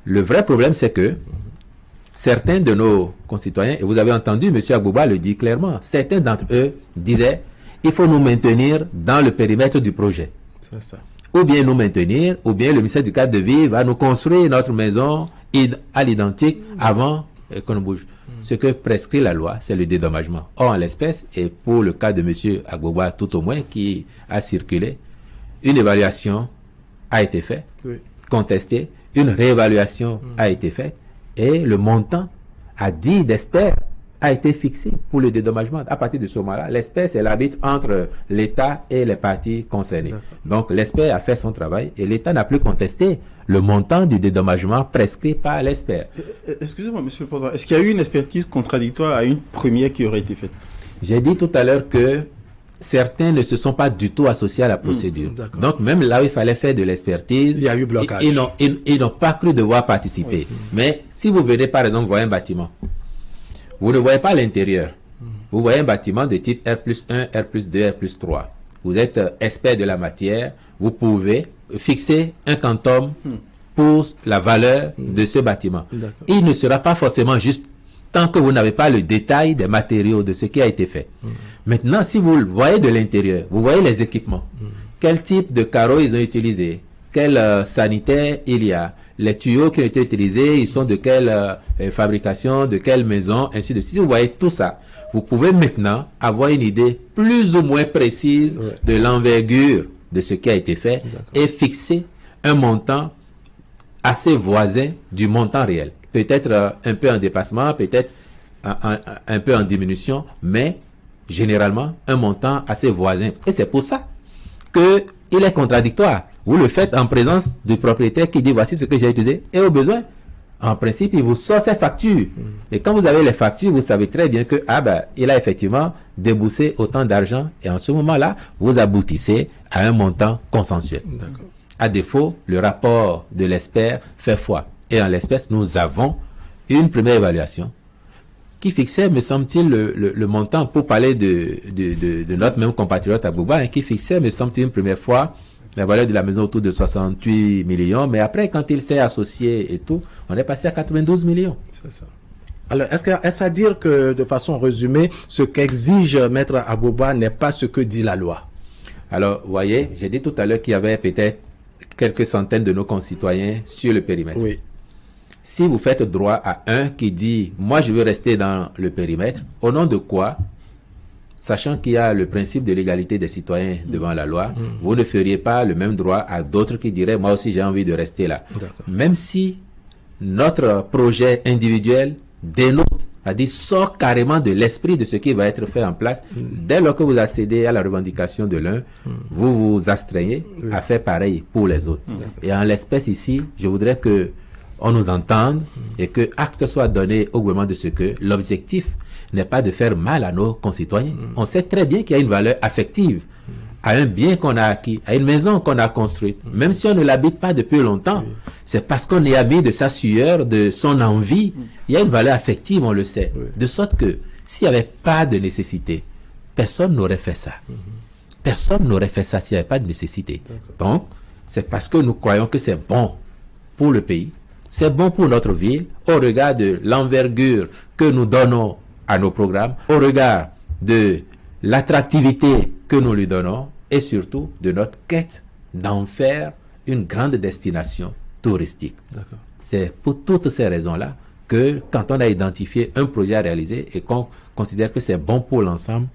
Le vrai problème, c'est que certains de nos concitoyens, et vous avez entendu M. Agbouba le dire clairement, certains d'entre eux disaient, il faut nous maintenir dans le périmètre du projet. C'est ça. Ou bien nous maintenir, ou bien le ministère du cadre de vie va nous construire notre maison à l'identique avant qu'on bouge. Ce que prescrit la loi, c'est le dédommagement. Or, en l'espèce, et pour le cas de M. Agbouba tout au moins, qui a circulé, une évaluation a été faite, contestée, une réévaluation a été faite, et le montant a dit d'espère a été fixé pour le dédommagement. À partir de ce moment-là, l'espèce est l'arbitre entre l'État et les parties concernées. Donc l'espère a fait son travail et l'État n'a plus contesté le montant du dédommagement prescrit par l'espère. Excusez-moi, monsieur le président, est-ce qu'il y a eu une expertise contradictoire à une première qui aurait été faite? J'ai dit tout à l'heure que certains ne se sont pas du tout associés à la procédure. Donc même là où il fallait faire de l'expertise, il y a eu blocage. Ils n'ont pas cru devoir participer. Mais si vous venez par exemple voir un bâtiment, vous ne voyez pas l'intérieur. Vous voyez un bâtiment de type R+1, R+2, R+3. Vous êtes expert de la matière. Vous pouvez fixer un quantum pour la valeur de ce bâtiment. Il ne sera pas forcément juste tant que vous n'avez pas le détail des matériaux de ce qui a été fait. Maintenant, si vous le voyez de l'intérieur, vous voyez les équipements. Quel type de carreaux ils ont utilisé? Quel sanitaire il y a? Les tuyaux qui ont été utilisés, ils sont de quelle fabrication, de quelle maison, ainsi de suite. Si vous voyez tout ça, vous pouvez maintenant avoir une idée plus ou moins précise de l'envergure de ce qui a été fait et fixer un montant assez voisin du montant réel. Peut-être un peu en dépassement, peut-être un peu en diminution, mais généralement un montant assez voisin. Et c'est pour ça qu'il est contradictoire. Vous le faites en présence du propriétaire qui dit voici ce que j'ai utilisé et au besoin, en principe, il vous sort ses factures. Et quand vous avez les factures, vous savez très bien que il a effectivement déboursé autant d'argent et en ce moment-là, vous aboutissez à un montant consensuel. À défaut, le rapport de l'expert fait foi. Et en l'espèce, nous avons une première évaluation qui fixait, me semble-t-il, le montant, pour parler de notre même compatriote Agbouba, qui fixait, me semble-t-il, une première fois, la valeur de la maison autour de 68 millions. Mais après, quand il s'est associé et tout, on est passé à 92 millions. C'est ça. Alors, est-ce à dire que, de façon résumée, ce qu'exige Maître Agbouba n'est pas ce que dit la loi? Alors, vous voyez, j'ai dit tout à l'heure qu'il y avait peut-être quelques centaines de nos concitoyens sur le périmètre. Oui. Si vous faites droit à un qui dit « moi je veux rester dans le périmètre », au nom de quoi, sachant qu'il y a le principe de l'égalité des citoyens devant la loi, vous ne feriez pas le même droit à d'autres qui diraient « moi aussi j'ai envie de rester là ». Même si notre projet individuel dénote, c'est-à-dire sort carrément de l'esprit de ce qui va être fait en place, dès lors que vous accédez à la revendication de l'un, vous vous astreignez à faire pareil pour les autres. Et en l'espèce ici, je voudrais que on nous entende et que acte soit donné au gouvernement de ce que l'objectif n'est pas de faire mal à nos concitoyens. On sait très bien qu'il y a une valeur affective à un bien qu'on a acquis, à une maison qu'on a construite. Même si on ne l'habite pas depuis longtemps, c'est parce qu'on est habité de sa sueur, de son envie. Il y a une valeur affective, on le sait. De sorte que s'il n'y avait pas de nécessité, personne n'aurait fait ça. Personne n'aurait fait ça s'il n'y avait pas de nécessité. Donc, c'est parce que nous croyons que c'est bon pour le pays, c'est bon pour notre ville, au regard de l'envergure que nous donnons à nos programmes, au regard de l'attractivité que nous lui donnons et surtout de notre quête d'en faire une grande destination touristique. C'est pour toutes ces raisons-là que quand on a identifié un projet à réaliser et qu'on considère que c'est bon pour l'ensemble,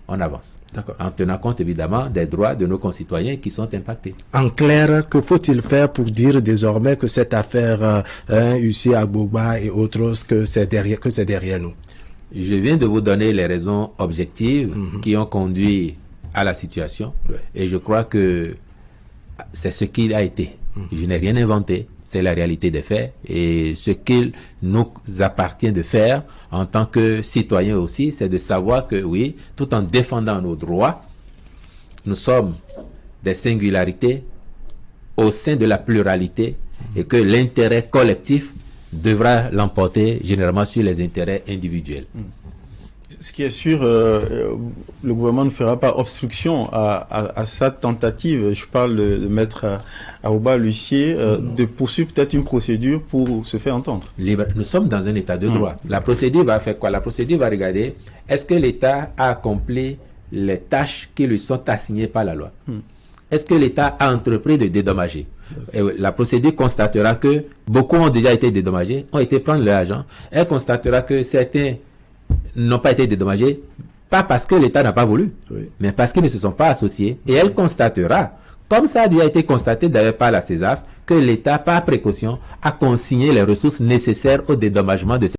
on avance. En tenant compte évidemment des droits de nos concitoyens qui sont impactés. En clair, que faut-il faire pour dire désormais que cette affaire Ussi Agbouba et autres, que c'est derrière nous? Je viens de vous donner les raisons objectives qui ont conduit à la situation et je crois que c'est ce qu'il a été. Je n'ai rien inventé, c'est la réalité des faits et ce qu'il nous appartient de faire en tant que citoyens aussi, c'est de savoir que oui, tout en défendant nos droits, nous sommes des singularités au sein de la pluralité et que l'intérêt collectif devra l'emporter généralement sur les intérêts individuels. Ce qui est sûr, le gouvernement ne fera pas obstruction à sa tentative, je parle de Maître Aouba Lussier, de poursuivre peut-être une procédure pour se faire entendre. Nous sommes dans un état de droit. La procédure va faire quoi? La procédure va regarder, est-ce que l'État a accompli les tâches qui lui sont assignées par la loi? Est-ce que l'État a entrepris de dédommager? Et la procédure constatera que beaucoup ont déjà été dédommagés, ont été prendre leur argent. Elle constatera que certains n'ont pas été dédommagés, pas parce que l'État n'a pas voulu, mais parce qu'ils ne se sont pas associés. Et elle constatera, comme ça a déjà été constaté d'ailleurs par la CESAF, que l'État, par précaution, a consigné les ressources nécessaires au dédommagement de ces